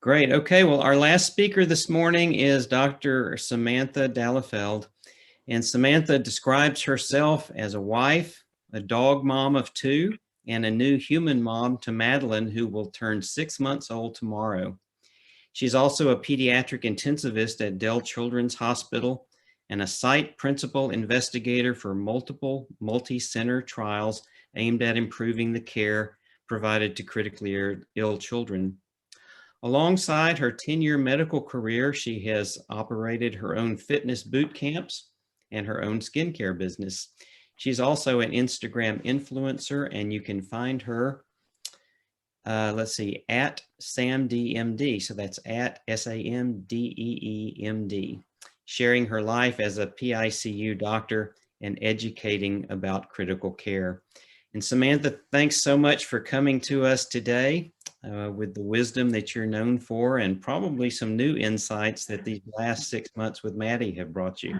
Great. Okay. Well, our last speaker this morning is Dr. Samantha Dallefeld. And Samantha describes herself as a wife, a dog mom of two, and a new human mom to Madeline, who will turn 6 months old tomorrow. She's also a pediatric intensivist at Dell Children's Hospital and a site principal investigator for multiple multi-center trials aimed at improving the care provided to critically ill children. Alongside her 10-year medical career, she has operated her own fitness boot camps and her own skincare business. She's also an Instagram influencer, and you can find her, let's see, at SamDeeMD. So that's at SAMDEEMD, sharing her life as a PICU doctor and educating about critical care. And Samantha, thanks so much for coming to us today with the wisdom that you're known for, and probably some new insights that these last 6 months with Maddie have brought you.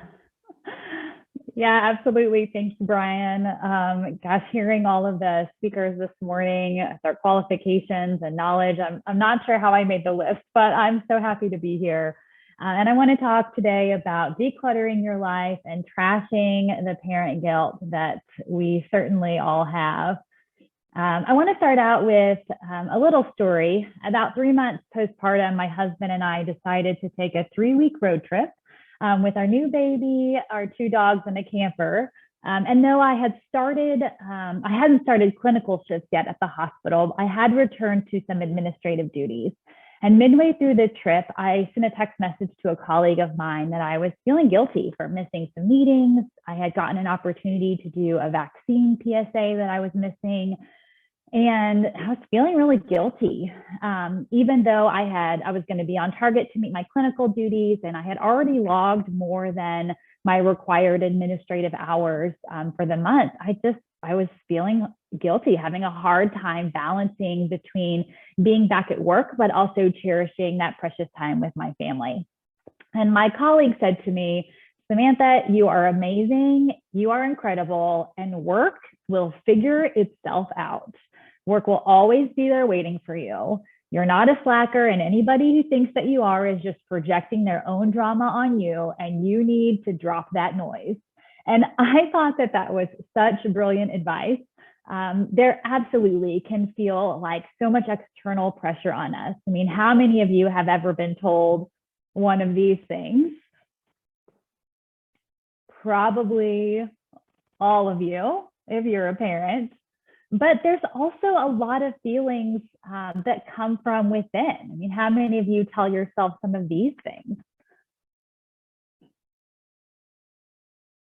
Yeah, absolutely. Thanks, Brian. Gosh, hearing all of the speakers this morning, their qualifications and knowledge, I'm not sure how I made the list, but I'm so happy to be here. And I want to talk today about decluttering your life and trashing the parent guilt that we certainly all have. I want to start out with a little story. About 3 months postpartum, my husband and I decided to take a 3-week road trip with our new baby, our 2 dogs, and a camper. And though I hadn't started clinical shifts yet at the hospital, I had returned to some administrative duties. And midway through the trip, I sent a text message to a colleague of mine that I was feeling guilty for missing some meetings. I had gotten an opportunity to do a vaccine PSA that I was missing. And I was feeling really guilty, even though I was going to be on target to meet my clinical duties, and I had already logged more than my required administrative hours for the month. I was feeling guilty, having a hard time balancing between being back at work, but also cherishing that precious time with my family. And my colleague said to me, Samantha, you are amazing, you are incredible, and work will figure itself out. Work will always be there waiting for you. You're not a slacker, and anybody who thinks that you are is just projecting their own drama on you, and you need to drop that noise. And I thought that that was such brilliant advice. There absolutely can feel like so much external pressure on us. I mean, how many of you have ever been told one of these things? Probably all of you, if you're a parent. But there's also a lot of feelings that come from within. I mean, how many of you tell yourself some of these things?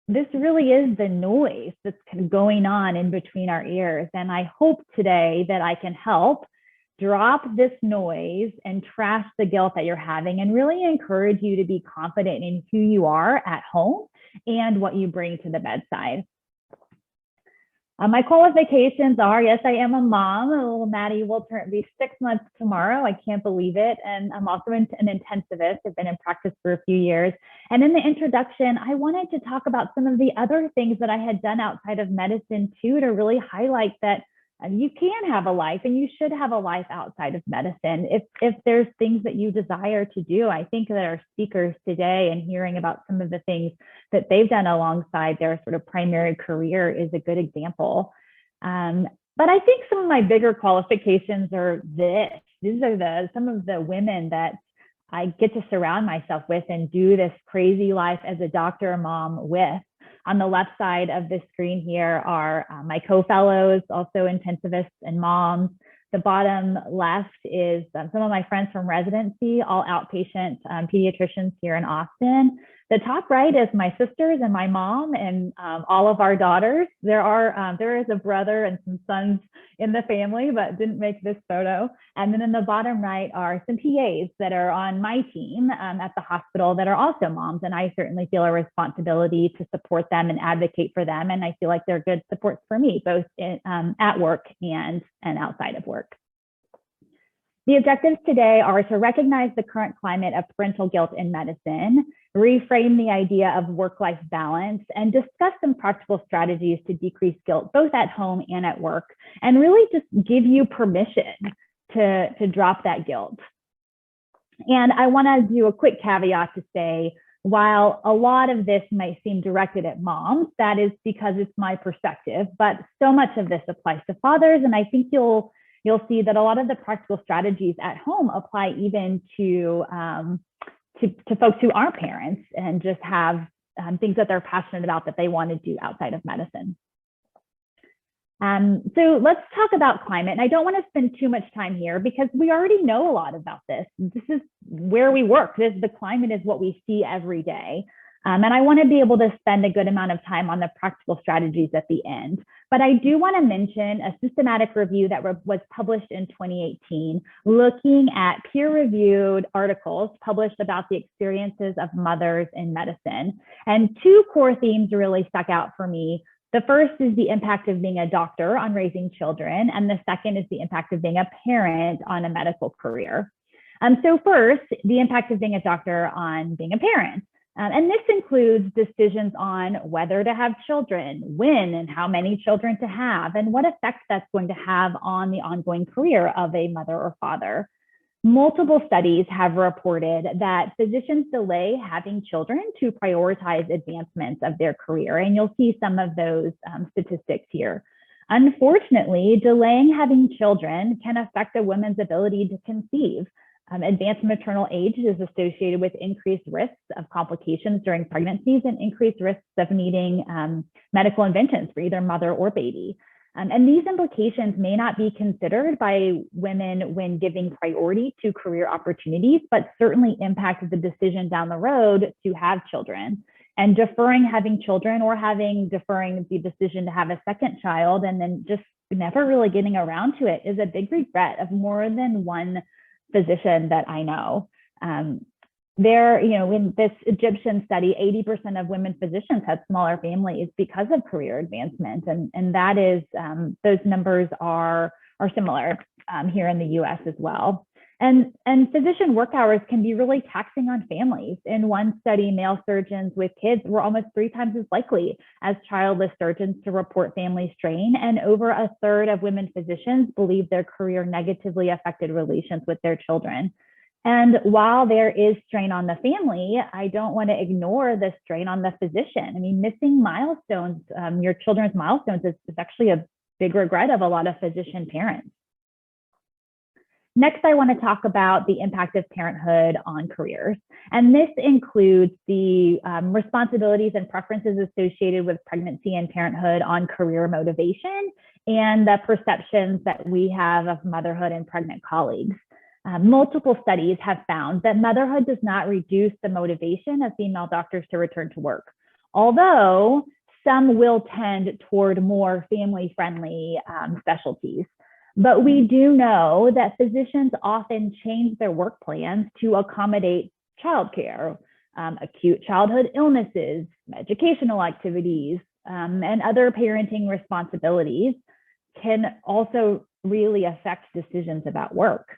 This really is the noise that's kind of going on in between our ears. And I hope today that I can help drop this noise and trash the guilt that you're having, and really encourage you to be confident in who you are at home and what you bring to the bedside. My qualifications are, yes, I am a mom. Little Maddie will be 6 months tomorrow. I can't believe it. And I'm also an intensivist. I've been in practice for a few years. And in the introduction, I wanted to talk about some of the other things that I had done outside of medicine too, to really highlight that you can have a life, and you should have a life outside of medicine if there's things that you desire to do. I think that our speakers today, and hearing about some of the things that they've done alongside their sort of primary career, is a good example. But I think some of my bigger qualifications are this. These are some of the women that I get to surround myself with and do this crazy life as a doctor mom with. On the left side of the screen here are my co-fellows, also intensivists and moms. The bottom left is some of my friends from residency, all outpatient pediatricians here in Austin. The top right is my sisters and my mom and all of our daughters. There is a brother and some sons in the family, but didn't make this photo. And then in the bottom right are some PAs that are on my team at the hospital that are also moms. And I certainly feel a responsibility to support them and advocate for them. And I feel like they're good supports for me, both at work and outside of work. The objectives today are to recognize the current climate of parental guilt in medicine, reframe the idea of work-life balance, and discuss some practical strategies to decrease guilt, both at home and at work, and really just give you permission to drop that guilt. And I want to do a quick caveat to say, while a lot of this might seem directed at moms, that is because it's my perspective, but so much of this applies to fathers. And I think you'll see that a lot of the practical strategies at home apply even to folks who aren't parents and just have things that they're passionate about that they want to do outside of medicine. So let's talk about climate. And I don't want to spend too much time here because we already know a lot about this. This is where we work. The climate is what we see every day. And I want to be able to spend a good amount of time on the practical strategies at the end. But I do want to mention a systematic review that was published in 2018, looking at peer-reviewed articles published about the experiences of mothers in medicine. And two core themes really stuck out for me. The first is the impact of being a doctor on raising children, and the second is the impact of being a parent on a medical career. So first, the impact of being a doctor on being a parent. And this includes decisions on whether to have children, when and how many children to have, and what effect that's going to have on the ongoing career of a mother or father. Multiple studies have reported that physicians delay having children to prioritize advancements of their career, and you'll see some of those statistics here. Unfortunately, delaying having children can affect a woman's ability to conceive. Advanced maternal age is associated with increased risks of complications during pregnancies and increased risks of needing medical interventions for either mother or baby. And these implications may not be considered by women when giving priority to career opportunities, but certainly impact the decision down the road to have children. And deferring having children or deferring the decision to have a second child and then just never really getting around to it is a big regret of more than one physician that I know. In this Egyptian study, 80% of women physicians had smaller families because of career advancement. And that is, those numbers are similar here in the US as well. And physician work hours can be really taxing on families. In one study, male surgeons with kids were almost 3 times as likely as childless surgeons to report family strain. And over a third of women physicians believe their career negatively affected relations with their children. And while there is strain on the family, I don't want to ignore the strain on the physician. I mean, missing milestones, your children's milestones is actually a big regret of a lot of physician parents. Next, I want to talk about the impact of parenthood on careers. And this includes the responsibilities and preferences associated with pregnancy and parenthood on career motivation and the perceptions that we have of motherhood and pregnant colleagues. Multiple studies have found that motherhood does not reduce the motivation of female doctors to return to work, although some will tend toward more family-friendly specialties. But we do know that physicians often change their work plans to accommodate childcare, acute childhood illnesses, educational activities, and other parenting responsibilities can also really affect decisions about work.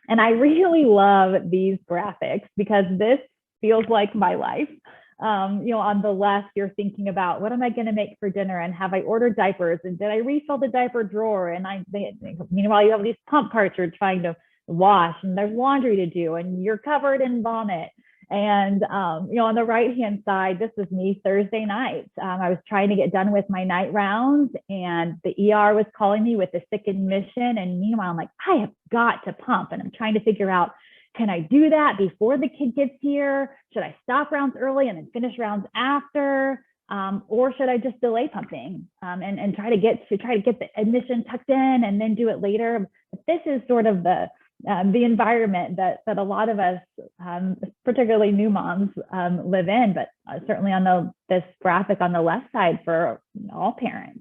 And I really love these graphics because this feels like my life. On the left, you're thinking about what am I going to make for dinner and have I ordered diapers and did I refill the diaper drawer? And meanwhile, you have these pump carts you're trying to wash and there's laundry to do and you're covered in vomit. And, on the right-hand side, this is me Thursday night. I was trying to get done with my night rounds and the ER was calling me with a sick admission. And meanwhile, I'm like, I have got to pump. And I'm trying to figure out, can I do that before the kid gets here? Should I stop rounds early and then finish rounds after? Or should I just delay pumping and try to get the admission tucked in and then do it later? But this is sort of the environment that a lot of us, particularly new moms, live in, but certainly on this graphic on the left side for all parents.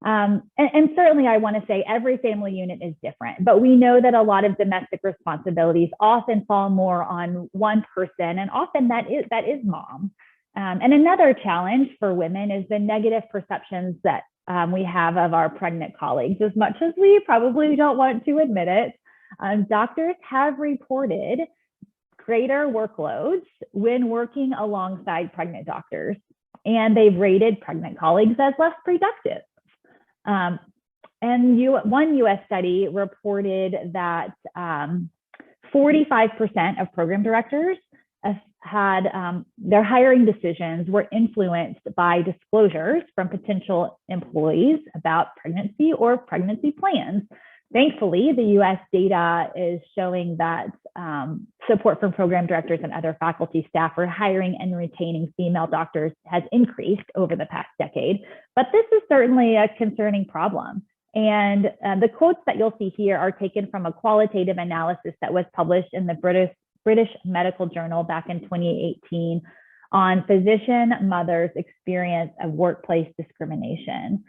And certainly I want to say every family unit is different, but we know that a lot of domestic responsibilities often fall more on one person, and often that is mom. And another challenge for women is the negative perceptions that we have of our pregnant colleagues. As much as we probably don't want to admit it, doctors have reported greater workloads when working alongside pregnant doctors, and they've rated pregnant colleagues as less productive. one US study reported that 45% of program directors had their hiring decisions were influenced by disclosures from potential employees about pregnancy or pregnancy plans. Thankfully, the US data is showing that support from program directors and other faculty staff for hiring and retaining female doctors has increased over the past decade. But this is certainly a concerning problem. And the quotes that you'll see here are taken from a qualitative analysis that was published in the British Medical Journal back in 2018 on physician mothers' experience of workplace discrimination.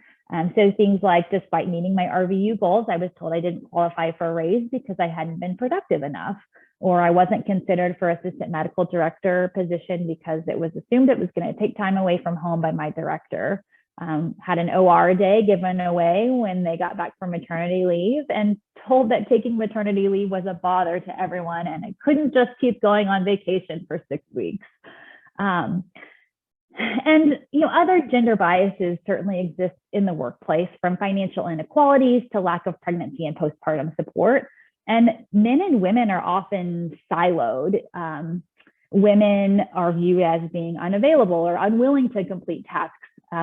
So things like, despite meeting my RVU goals, I was told I didn't qualify for a raise because I hadn't been productive enough, or I wasn't considered for assistant medical director position because it was assumed it was going to take time away from home by my director. Had an OR day given away when they got back from maternity leave, and told that taking maternity leave was a bother to everyone and I couldn't just keep going on vacation for 6 weeks. And other gender biases certainly exist in the workplace, from financial inequalities to lack of pregnancy and postpartum support. And men and women are often siloed. Women are viewed as being unavailable or unwilling to complete tasks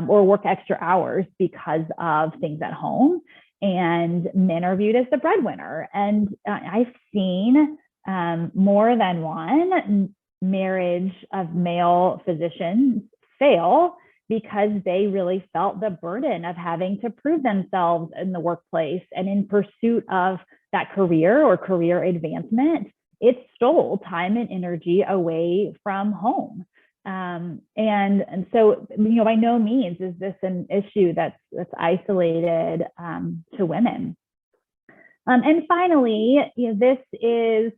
or work extra hours because of things at home. And men are viewed as the breadwinner. And I've seen more than one marriage of male physicians fail because they really felt the burden of having to prove themselves in the workplace, and in pursuit of that career or career advancement, it stole time and energy away from home. And so, by no means is this an issue that's isolated to women. And finally, this is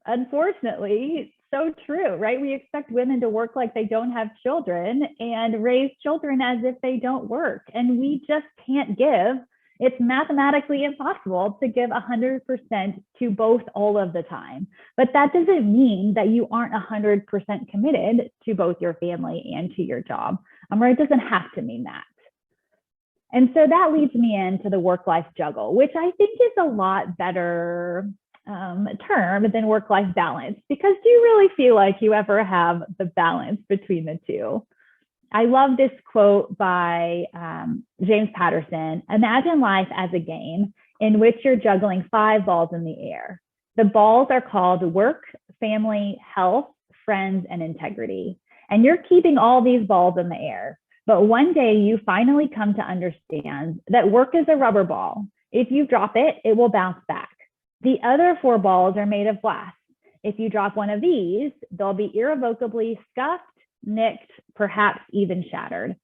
unfortunately so true, right? We expect women to work like they don't have children and raise children as if they don't work. And we just can't give. It's mathematically impossible to give 100% to both all of the time. But that doesn't mean that you aren't 100% committed to both your family and to your job. Or it doesn't have to mean that. And so that leads me into the work-life juggle, which I think is a lot better term than work-life balance, because do you really feel like you ever have the balance between the two? I love this quote by James Patterson. Imagine life as a game in which you're juggling 5 balls in the air. The balls are called work, family, health, friends, and integrity. And you're keeping all these balls in the air. But one day you finally come to understand that work is a rubber ball. If you drop it, it will bounce back. The other 4 balls are made of glass. If you drop one of these, they'll be irrevocably scuffed, nicked, perhaps even shattered.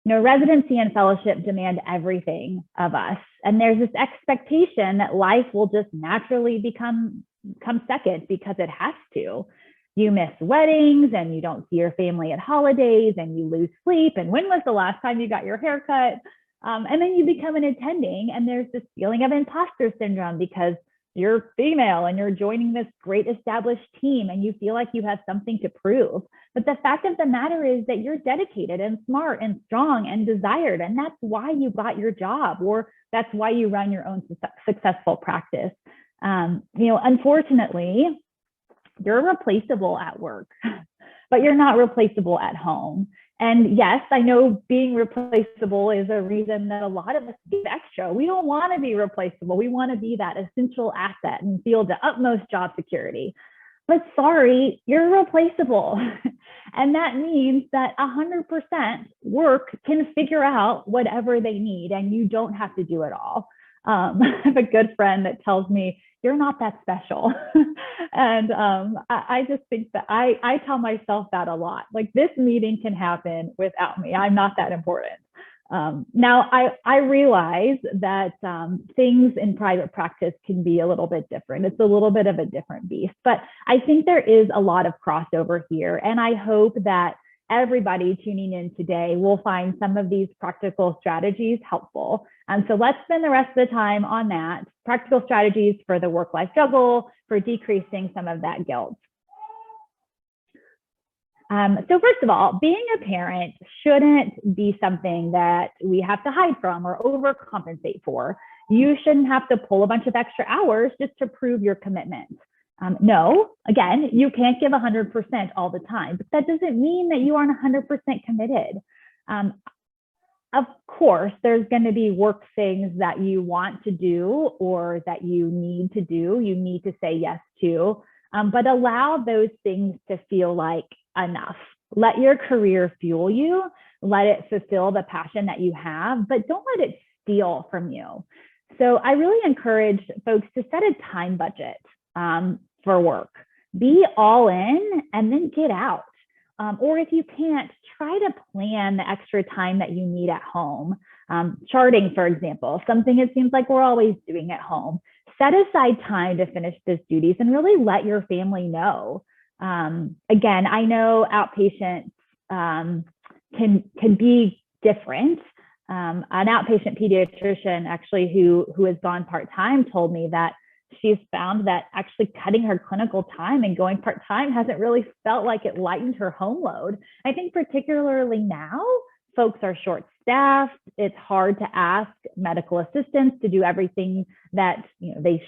Residency and fellowship demand everything of us. And there's this expectation that life will just naturally become second because it has to. You miss weddings and you don't see your family at holidays and you lose sleep. And when was the last time you got your hair cut? And then you become an attending, and there's this feeling of imposter syndrome because you're female and you're joining this great established team and you feel like you have something to prove. But the fact of the matter is that you're dedicated and smart and strong and desired. And that's why you got your job, or that's why you run your own successful practice. Unfortunately, you're replaceable at work, but you're not replaceable at home. And yes, I know being replaceable is a reason that a lot of us give extra. We don't want to be replaceable. We want to be that essential asset and feel the utmost job security. But sorry, you're replaceable. And that means that 100% work can figure out whatever they need, and you don't have to do it all. I have a good friend that tells me, you're not that special. And I just think that I tell myself that a lot. Like, this meeting can happen without me. I'm not that important. Now, I realize that things in private practice can be a little bit different. It's a little bit of a different beast. But I think there is a lot of crossover here. And I hope that everybody tuning in today will find some of these practical strategies helpful. So let's spend the rest of the time on that. Practical strategies for the work-life juggle, for decreasing some of that guilt. So first of all, being a parent shouldn't be something that we have to hide from or overcompensate for. You shouldn't have to pull a bunch of extra hours just to prove your commitment. No, again, you can't give 100% all the time, but that doesn't mean that you aren't 100% committed. Of course, there's going to be work things that you want to do or that you need to do, you need to say yes to, but allow those things to feel like enough. Let your career fuel you, let it fulfill the passion that you have, but don't let it steal from you. So I really encourage folks to set a time budget for work. Be all in and then get out. Or if you can't, try to plan the extra time that you need at home. Charting, for example, something it seems like we're always doing at home. Set aside time to finish those duties and really let your family know. Again, I know outpatients can be different. An outpatient pediatrician actually who has gone part-time told me that she's found that actually cutting her clinical time and going part-time hasn't really felt like it lightened her home load. I think particularly now, folks are short-staffed. It's hard to ask medical assistants to do everything that they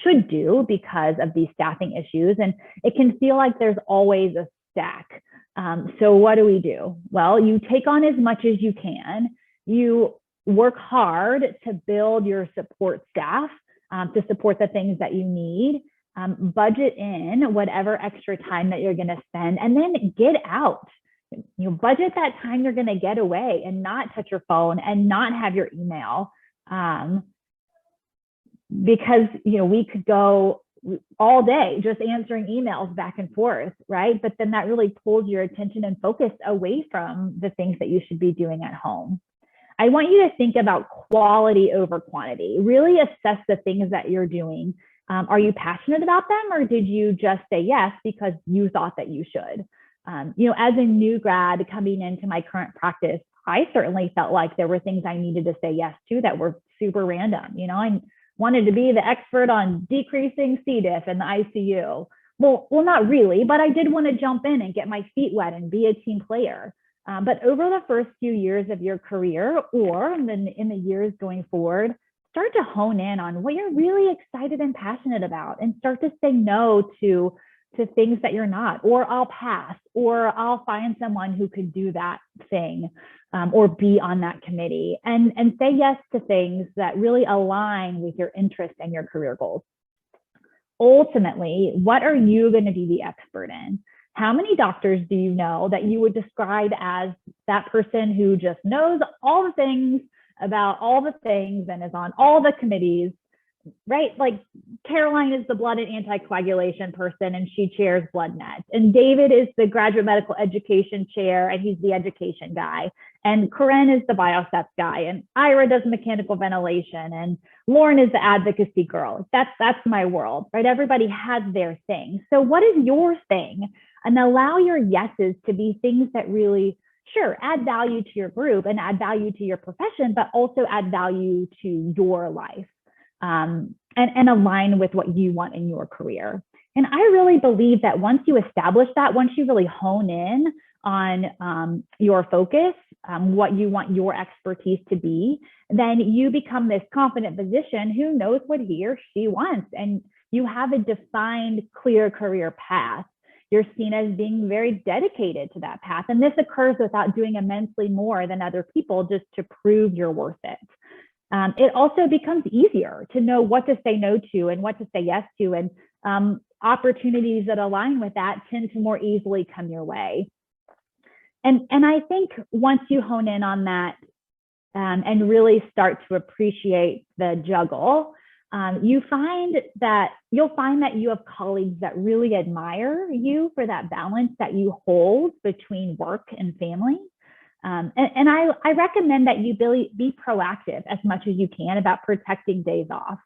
should do because of these staffing issues, and it can feel like there's always a stack. So what do? Well, you take on as much as you can. You work hard to build your support staff to support the things that you need. Budget in whatever extra time that you're going to spend, and then get out. Budget that time you're going to get away and not touch your phone and not have your email, because we could go all day just answering emails back and forth, right? But then that really pulls your attention and focus away from the things that you should be doing at home. I want you to think about quality over quantity. Really assess the things that you're doing. Are you passionate about them, or did you just say yes because you thought that you should? As a new grad coming into my current practice, I certainly felt like there were things I needed to say yes to that were super random. I wanted to be the expert on decreasing C. diff in the ICU. Well, not really, but I did want to jump in and get my feet wet and be a team player. But over the first few years of your career, or in the years going forward, start to hone in on what you're really excited and passionate about, and start to say no to things that you're not, or I'll pass, or I'll find someone who could do that thing, or be on that committee, and say yes to things that really align with your interests and your career goals. Ultimately, what are you going to be the expert in? How many doctors do you know that you would describe as that person who just knows all the things about all the things and is on all the committees, right? Like Caroline is the blood and anticoagulation person and she chairs BloodNet. And David is the graduate medical education chair and he's the education guy. And Corinne is the biostats guy. And Ira does mechanical ventilation. And Lauren is the advocacy girl. That's my world, right? Everybody has their thing. So what is your thing? And allow your yeses to be things that really, sure, add value to your group and add value to your profession, but also add value to your life, and align with what you want in your career. And I really believe that once you establish that, once you really hone in on your focus, what you want your expertise to be, then you become this confident physician who knows what he or she wants. And you have a defined, clear career path. You're seen as being very dedicated to that path. And this occurs without doing immensely more than other people just to prove you're worth it. It also becomes easier to know what to say no to and what to say yes to. And opportunities that align with that tend to more easily come your way. And I think once you hone in on that and really start to appreciate the juggle, you'll find that you have colleagues that really admire you for that balance that you hold between work and family. And I recommend that you be proactive as much as you can about protecting days off.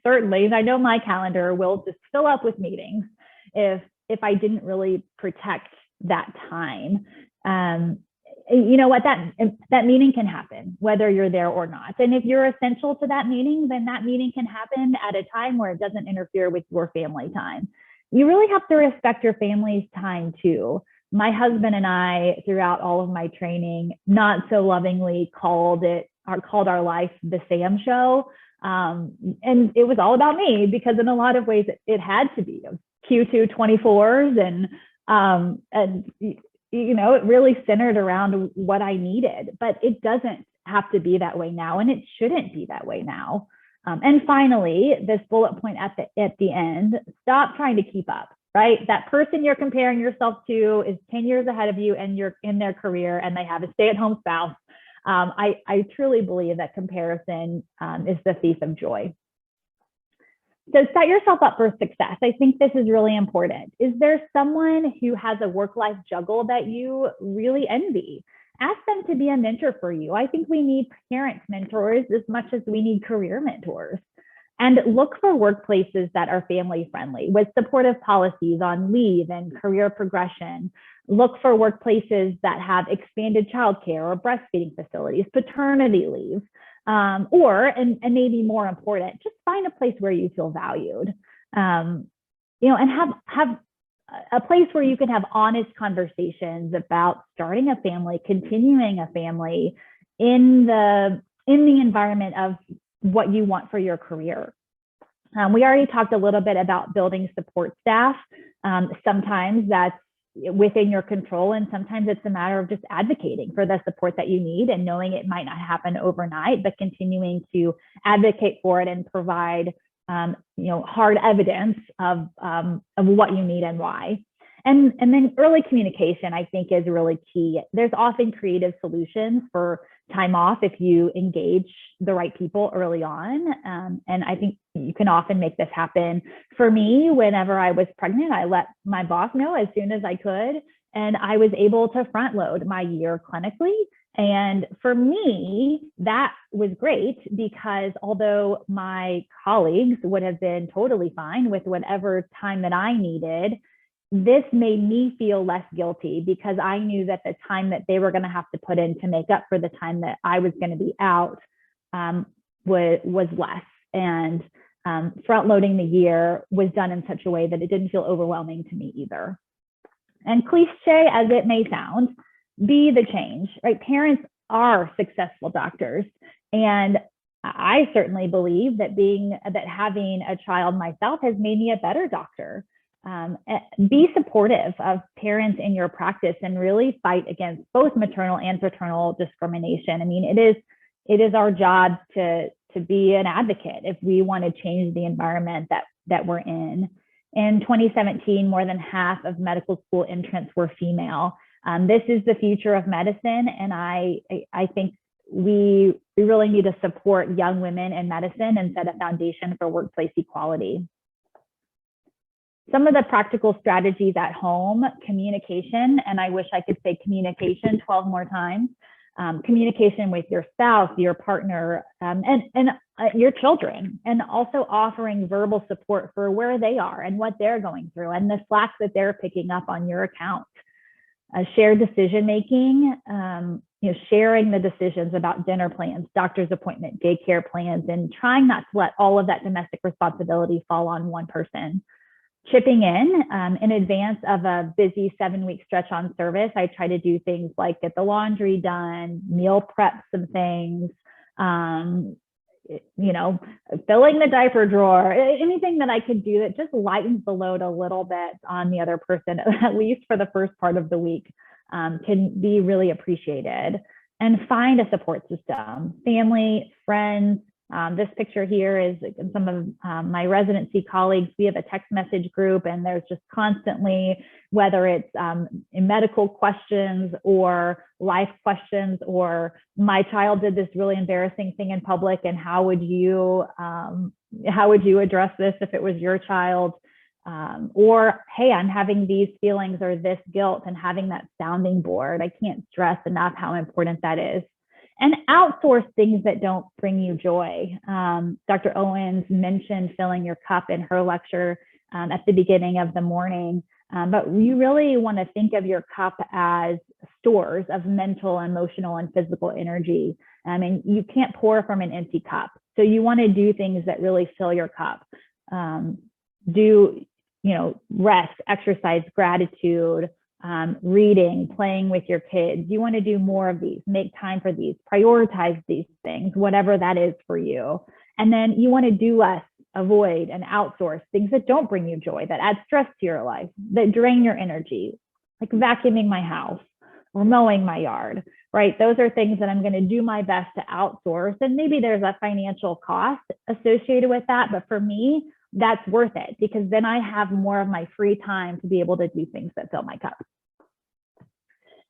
Certainly, I know my calendar will just fill up with meetings if I didn't really protect that time. You know what, that meeting can happen whether you're there or not. And if you're essential to that meeting, then that meeting can happen at a time where it doesn't interfere with your family time. you really have to respect your family's time too. My husband and I, throughout all of my training, not so lovingly called our life the Sam show. And it was all about me because in a lot of ways it had to be. Q2 24s and it really centered around what I needed, but it doesn't have to be that way now, and it shouldn't be that way now. And finally, this bullet point at the end, stop trying to keep up, right? That person you're comparing yourself to is 10 years ahead of you and you're in their career and they have a stay-at-home spouse. I truly believe that comparison is the thief of joy. So set yourself up for success. I think this is really important. Is there someone who has a work-life juggle that you really envy? Ask them to be a mentor for you. I think we need parent mentors as much as we need career mentors. And look for workplaces that are family friendly with supportive policies on leave and career progression. Look for workplaces that have expanded childcare or breastfeeding facilities, paternity leave, and maybe more important, just find a place where you feel valued, and have a place where you can have honest conversations about starting a family, continuing a family in the environment of what you want for your career. We already talked a little bit about building support staff. Sometimes that's within your control, and sometimes it's a matter of just advocating for the support that you need and knowing it might not happen overnight, but continuing to advocate for it and provide hard evidence of what you need and why. And then early communication, I think, is really key. There's often creative solutions for time off if you engage the right people early on. And I think you can often make this happen. For me, whenever I was pregnant, I let my boss know as soon as I could, and I was able to front load my year clinically. And for me, that was great because although my colleagues would have been totally fine with whatever time that I needed, this made me feel less guilty because I knew that the time that they were going to have to put in to make up for the time that I was going to be out was less. And front loading the year was done in such a way that it didn't feel overwhelming to me either. And cliche as it may sound, be the change, right? Parents are successful doctors. And I certainly believe that having a child myself has made me a better doctor. Be supportive of parents in your practice and really fight against both maternal and paternal discrimination. I mean, it is our job to be an advocate if we want to change the environment that we're in. In 2017, more than half of medical school entrants were female. This is the future of medicine, and I think we really need to support young women in medicine and set a foundation for workplace equality. Some of the practical strategies at home: communication, and I wish I could say communication 12 more times. Communication with your spouse, your partner, and your children, and also offering verbal support for where they are and what they're going through and the slack that they're picking up on your account. Shared decision making, sharing the decisions about dinner plans, doctor's appointment, daycare plans, and trying not to let all of that domestic responsibility fall on one person. Chipping in advance of a busy 7-week stretch on service, I try to do things like get the laundry done, meal prep some things, filling the diaper drawer, anything that I could do that just lightens the load a little bit on the other person, at least for the first part of the week, can be really appreciated. And find a support system, family, friends. This picture here is some of my residency colleagues. We have a text message group, and there's just constantly, whether it's medical questions or life questions, or my child did this really embarrassing thing in public, and how would you address this if it was your child? Or, hey, I'm having these feelings or this guilt, and having that sounding board. I can't stress enough how important that is. And outsource things that don't bring you joy. Dr. Owens mentioned filling your cup in her lecture at the beginning of the morning, but you really want to think of your cup as stores of mental, emotional, and physical energy. And you can't pour from an empty cup. So you want to do things that really fill your cup. rest, exercise, gratitude, reading, playing with your kids. You want to do more of these, make time for these, prioritize these things, whatever that is for you. And then you want to do less, avoid and outsource things that don't bring you joy, that add stress to your life, that drain your energy, like vacuuming my house or mowing my yard, right? Those are things that I'm going to do my best to outsource. And maybe there's a financial cost associated with that. But for me, that's worth it, because then I have more of my free time to be able to do things that fill my cup.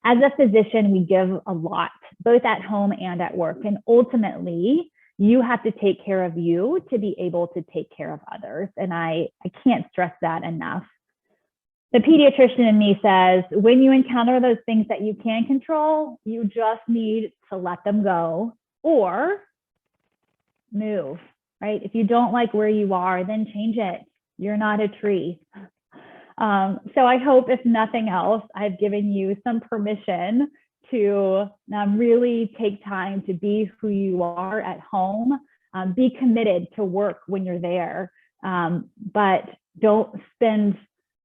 As a physician, we give a lot, both at home and at work. And ultimately, you have to take care of you to be able to take care of others. And I can't stress that enough. The pediatrician in me says, when you encounter those things that you can control, you just need to let them go or move, right? If you don't like where you are, then change it. You're not a tree. So I hope, if nothing else, I've given you some permission to really take time to be who you are at home. Be committed to work when you're there, but don't spend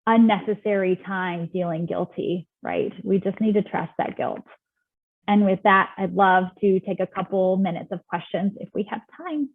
unnecessary time feeling guilty, right? We just need to trust that guilt. And with that, I'd love to take a couple minutes of questions if we have time.